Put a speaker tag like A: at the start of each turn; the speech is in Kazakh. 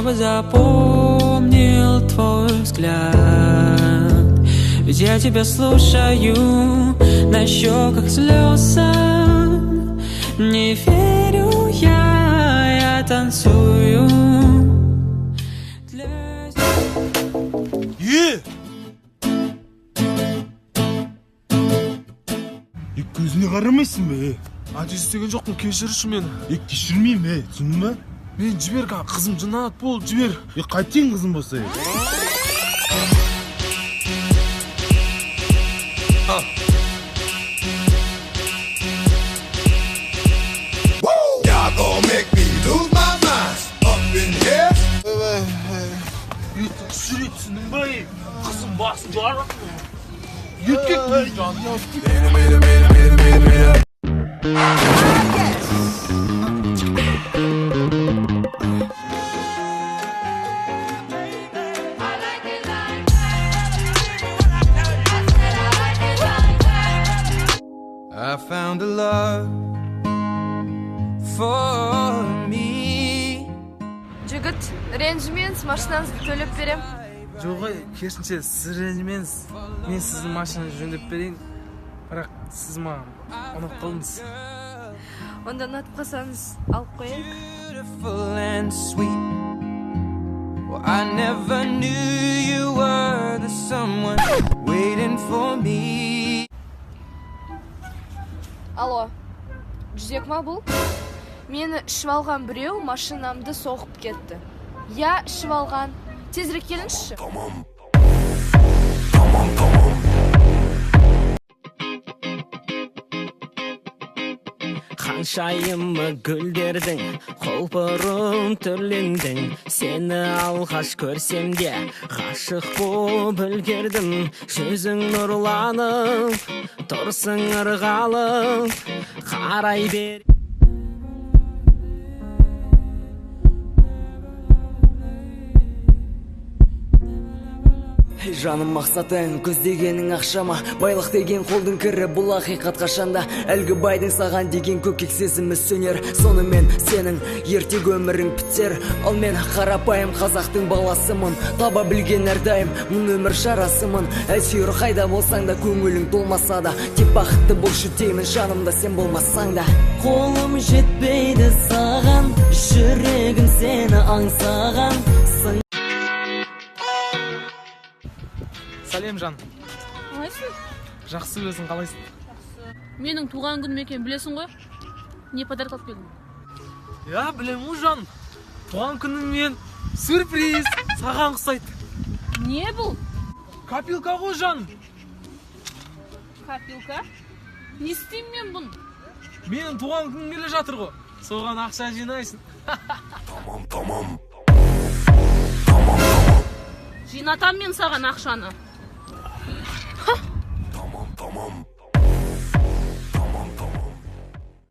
A: Я бы запомнил твой взгляд, ведь я тебя слушаю, на щеках слезы. Не верю я танцую.
B: Көзіне қарамайсың бе?
C: Ачы істеген жоқпын, кешірші мені.
B: Кешірмеймін, түсіндің ба?
C: Мен жібер, қызым жынат бол, жібер.
B: Қайтейін қызым болса?
D: Y'all gon' make me lose my mind up in here.
C: Сүре түсінің бай, қызым басын жарық. Еркек жаным.
A: I found a love for me.
E: Жігіт, ренжімеңіз, машинаңызды төлеп берем.
C: Жоқ, керісінше сіз ренжімеңіз. Мен сіздің машинаны жөндеп берейін. Бірақ сіз маған ұнап қалдыңыз.
E: Онда ұнатып қалсаңыз, алып қояйық.
A: Beautiful and sweet. Well, I never knew you were the someone waiting for me.
E: Алло, жүзек ма бұл? Мені ішіп алған біреу машинамды соғып кетті. Я ішіп алған. Тезірек келіңізші.
F: Қаншайымы гүлдердің құлпырым түрлендің. Сені алғаш көрсем де ғашық боп үлгердім. Жүзің нұрланып, тұрсың ырғалып, қарай бер.
G: Жаным мақсатың, көздегенің ақшама, байлық деген қолдың кірі, бұл ақиқат қашанда. Әлгі байдың саған деген көкек сезімі сөнер, сонымен сенің ертең өмірің бітер. Ал мен қарапайым қазақтың баласымын, таба білген әрдайым мұн өмір шарасымын. Әйтеуір қайда болсаң да көңілің толмаса да, тек бақытты болшы деймін жанымда сен болмасаң да. Қолым жетпейді саған, жүрегім сені аңсаған.
C: Сәлем жан.
H: Қалайсың?
C: Жақсы, өзің қалайсың?
H: Менің туған күнім екен білесің ғой? Не подарок алып келдің?
C: Я, білемін жан. Туған күніммен сюрприз саған ұқсайды.
H: Не бұл?
C: Копилка ғой жан.
H: Копилка? Не істеймін мен бұны?
C: Менің туған күнім келе жатыр ғой. Соған ақша жинайсың.
H: Жинатам мен саған ақшаны.